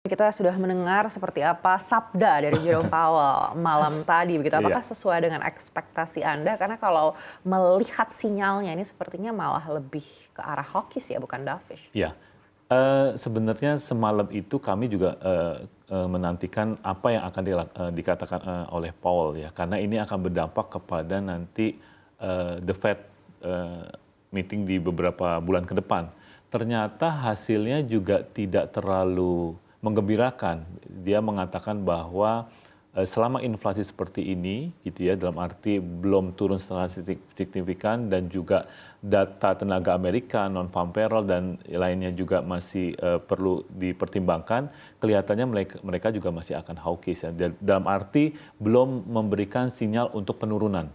Kita sudah mendengar seperti apa sabda dari Jerome Powell malam tadi, begitu. Apakah sesuai dengan ekspektasi Anda? Karena kalau melihat sinyalnya ini sepertinya malah lebih ke arah hawkish ya, bukan dovish. Ya, sebenarnya semalam itu kami juga menantikan apa yang akan dikatakan oleh Powell ya, karena ini akan berdampak kepada nanti the Fed meeting di beberapa bulan ke depan. Ternyata hasilnya juga tidak terlalu menggembirakan. Dia mengatakan bahwa selama inflasi seperti ini, gitu ya, dalam arti belum turun secara signifikan dan juga data tenaga Amerika, non-farm payroll dan lainnya juga masih perlu dipertimbangkan, kelihatannya mereka juga masih akan hawkish ya. Dalam arti belum memberikan sinyal untuk penurunan,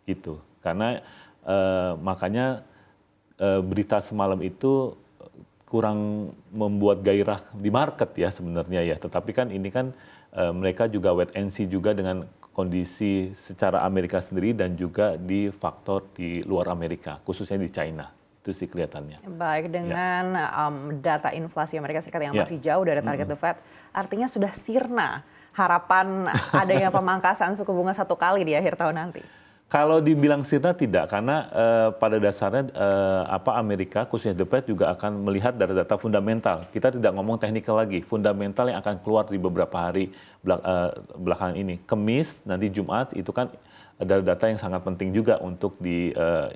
gitu. Karena makanya berita semalam itu kurang membuat gairah di market ya sebenarnya ya. Tetapi kan ini kan mereka juga wait and see juga dengan kondisi secara Amerika sendiri dan juga di faktor di luar Amerika, khususnya di China. Itu sih kelihatannya. Baik, dengan data inflasi Amerika Serikat yang masih jauh dari target The Fed, artinya sudah sirna harapan adanya pemangkasan suku bunga 1 kali di akhir tahun nanti. Kalau dibilang sirna tidak, karena pada dasarnya Amerika khususnya The Fed juga akan melihat data-data fundamental. Kita tidak ngomong teknikal lagi, fundamental yang akan keluar di beberapa hari belakangan ini. Kamis, nanti Jumat itu kan ada data yang sangat penting juga untuk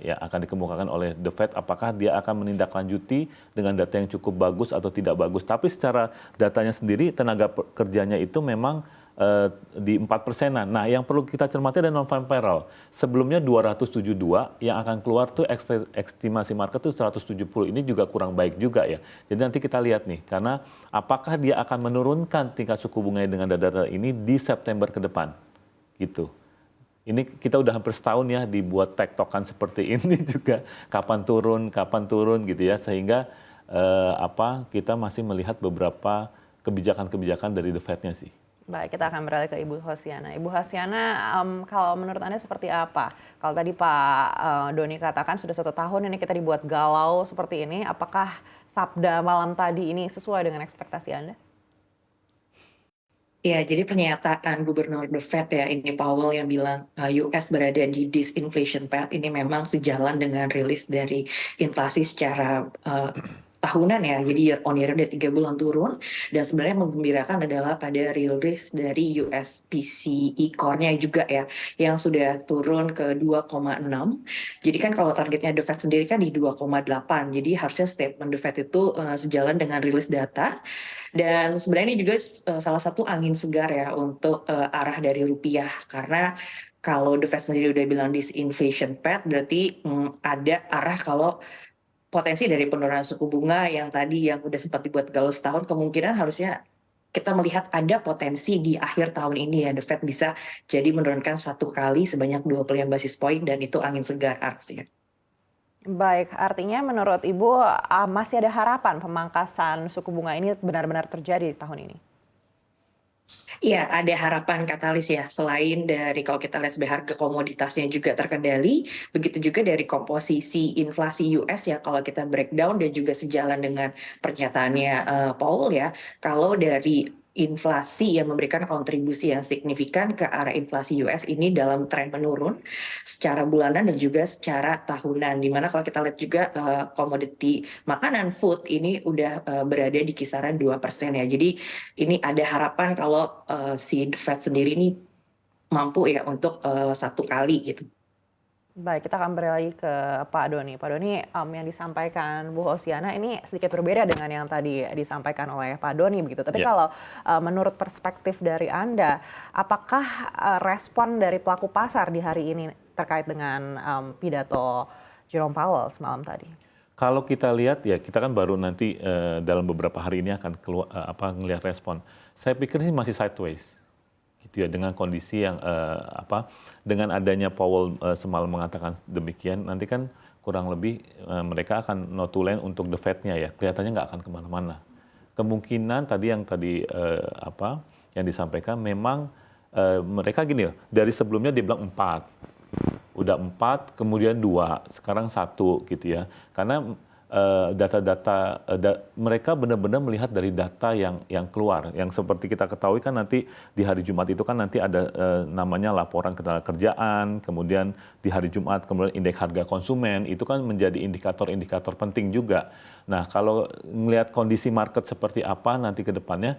ya akan dikemukakan oleh The Fed. Apakah dia akan menindaklanjuti dengan data yang cukup bagus atau tidak bagus. Tapi secara datanya sendiri tenaga kerjanya itu memang di 4%-an. Nah, yang perlu kita cermati adalah non-farm payroll. Sebelumnya 272, yang akan keluar tuh estimasi market tuh 170. Ini juga kurang baik juga ya. Jadi nanti kita lihat nih, karena apakah dia akan menurunkan tingkat suku bunganya dengan data ini di September ke depan. Gitu. Ini kita udah hampir setahun ya dibuat tektokan seperti ini juga. Kapan turun gitu ya. Sehingga kita masih melihat beberapa kebijakan-kebijakan dari The Fed-nya sih. Baik, kita akan beralih ke Ibu Hosiana. Ibu Hosiana, kalau menurut Anda seperti apa? Kalau tadi Pak Doni katakan sudah 1 tahun ini kita dibuat galau seperti ini, apakah sabda malam tadi ini sesuai dengan ekspektasi Anda? Ya, jadi pernyataan Gubernur The Fed ya, ini Powell yang bilang US berada di disinflation path ini memang sejalan dengan rilis dari inflasi secara tahunan ya, jadi year on year udah 3 bulan turun, dan sebenarnya menggembirakan adalah pada rilis dari US PCE core-nya juga ya, yang sudah turun ke 2,6. Jadi kan kalau targetnya The Fed sendiri kan di 2,8, jadi harusnya statement The Fed itu sejalan dengan rilis data. Dan sebenarnya ini juga salah satu angin segar ya untuk arah dari rupiah, karena kalau The Fed sendiri udah bilang disinflation path, berarti ada arah kalau potensi dari penurunan suku bunga yang tadi yang udah sempat dibuat galau setahun, kemungkinan harusnya kita melihat ada potensi di akhir tahun ini ya, The Fed bisa jadi menurunkan 1 kali sebanyak 25 basis point, dan itu angin segar harusnya. Baik, artinya menurut Ibu masih ada harapan pemangkasan suku bunga ini benar-benar terjadi di tahun ini? Iya, ada harapan katalis ya, selain dari kalau kita lihat sebenarnya harga komoditasnya juga terkendali, begitu juga dari komposisi inflasi US ya, kalau kita breakdown dan juga sejalan dengan pernyataannya Powell ya, kalau dari inflasi yang memberikan kontribusi yang signifikan ke arah inflasi US ini dalam tren menurun secara bulanan dan juga secara tahunan, dimana kalau kita lihat juga komoditi makanan food ini udah berada di kisaran 2% ya. Jadi ini ada harapan kalau si The Fed sendiri ini mampu ya untuk 1 kali gitu. Baik, kita akan beralih ke Pak Doni. Pak Doni, yang disampaikan Bu Hosiana ini sedikit berbeda dengan yang tadi disampaikan oleh Pak Doni begitu. Tapi kalau menurut perspektif dari Anda, apakah respon dari pelaku pasar di hari ini terkait dengan pidato Jerome Powell semalam tadi? Kalau kita lihat ya, kita kan baru nanti dalam beberapa hari ini akan keluar ngelihat respon. Saya pikir ini masih sideways, gitu ya, dengan kondisi yang dengan adanya Powell semalam mengatakan demikian, nanti kan kurang lebih mereka akan notulen untuk The Fed-nya ya, kelihatannya nggak akan kemana-mana. Kemungkinan yang disampaikan memang mereka gini loh, dari sebelumnya dia bilang 4. Udah 4, kemudian 2, sekarang 1 gitu ya. Karena data-data mereka benar-benar melihat dari data yang keluar, yang seperti kita ketahui kan nanti di hari Jumat itu kan nanti ada namanya laporan ketenagakerjaan, kemudian di hari Jumat kemudian indeks harga konsumen, itu kan menjadi indikator-indikator penting juga. Nah, kalau melihat kondisi market seperti apa nanti ke depannya,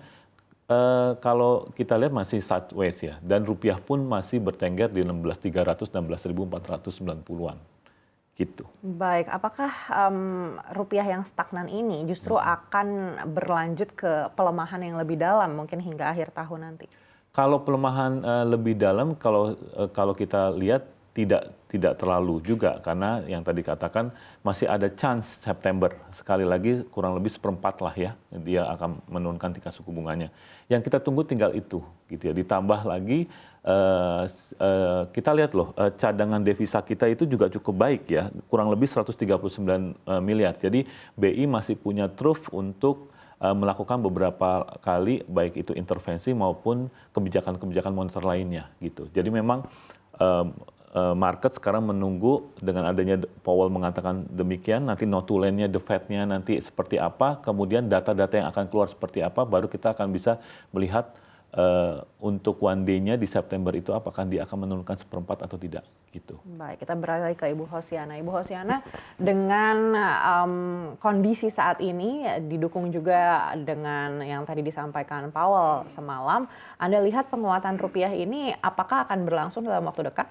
kalau kita lihat masih sideways ya, dan rupiah pun masih bertengger di 16.300, 16.490-an. Gitu. Baik, apakah rupiah yang stagnan ini justru akan berlanjut ke pelemahan yang lebih dalam mungkin hingga akhir tahun nanti? Kalau pelemahan lebih dalam, kalau kita lihat tidak terlalu juga, karena yang tadi katakan masih ada chance September, sekali lagi kurang lebih seperempat lah ya, dia akan menurunkan tingkat suku bunganya. Yang kita tunggu tinggal itu, gitu ya. Ditambah lagi kita lihat loh, cadangan devisa kita itu juga cukup baik ya, kurang lebih 139 miliar. Jadi BI masih punya truf untuk melakukan beberapa kali baik itu intervensi maupun kebijakan-kebijakan moneter lainnya gitu. Jadi memang market sekarang menunggu dengan adanya Powell mengatakan demikian, nanti notulennya, the Fed-nya nanti seperti apa, kemudian data-data yang akan keluar seperti apa, baru kita akan bisa melihat untuk one day-nya di September itu apakah dia akan menurunkan seperempat atau tidak gitu. Baik, kita beralih ke Ibu Hosiana. Ibu Hosiana, dengan kondisi saat ini didukung juga dengan yang tadi disampaikan Powell semalam, Anda lihat penguatan rupiah ini apakah akan berlangsung dalam waktu dekat?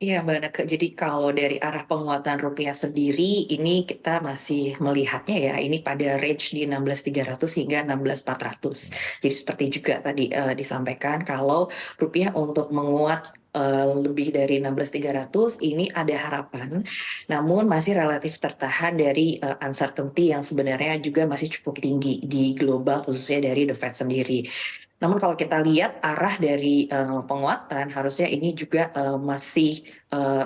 Iya, Mbak Neke. Jadi kalau dari arah penguatan rupiah sendiri, ini kita masih melihatnya ya, ini pada range di 16.300 hingga 16.400. Jadi seperti juga tadi disampaikan, kalau rupiah untuk menguat lebih dari 16.300 ini ada harapan, namun masih relatif tertahan dari uncertainty yang sebenarnya juga masih cukup tinggi di global, khususnya dari The Fed sendiri. Namun kalau kita lihat arah dari penguatan, harusnya ini juga masih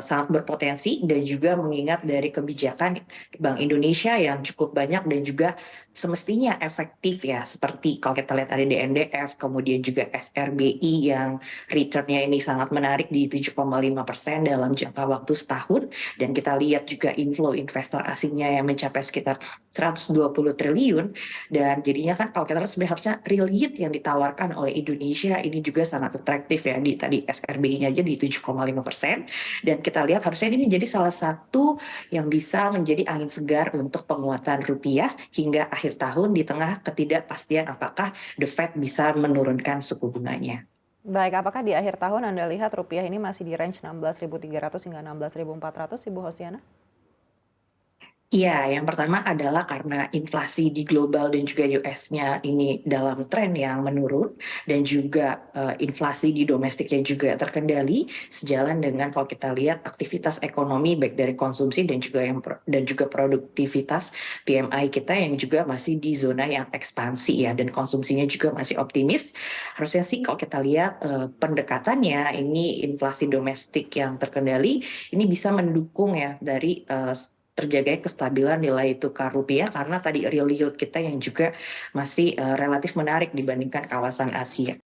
sangat berpotensi, dan juga mengingat dari kebijakan Bank Indonesia yang cukup banyak dan juga semestinya efektif ya, seperti kalau kita lihat ada DNDF, kemudian juga SRBI yang return-nya ini sangat menarik di 7,5% dalam jangka waktu setahun, dan kita lihat juga inflow investor asingnya yang mencapai sekitar 120 triliun, dan jadinya kan kalau kita lihat sebenarnya harusnya real yield yang ditawarkan oleh Indonesia ini juga sangat atraktif ya, di tadi SRBI-nya aja di 7,5%, dan kita lihat harusnya ini menjadi salah satu yang bisa menjadi angin segar untuk penguatan rupiah hingga akhir tahun di tengah ketidakpastian apakah The Fed bisa menurunkan suku bunganya. Baik, apakah di akhir tahun Anda lihat rupiah ini masih di range 16.300 hingga 16.400, Ibu Hosiana? Iya, yang pertama adalah karena inflasi di global dan juga US-nya ini dalam tren yang menurun, dan juga inflasi di domestiknya juga terkendali, sejalan dengan kalau kita lihat aktivitas ekonomi baik dari konsumsi dan juga produktivitas PMI kita yang juga masih di zona yang ekspansi ya, dan konsumsinya juga masih optimis. Harusnya sih kalau kita lihat pendekatannya ini inflasi domestik yang terkendali ini bisa mendukung ya dari terjaganya kestabilan nilai tukar rupiah, karena tadi real yield kita yang juga masih relatif menarik dibandingkan kawasan Asia.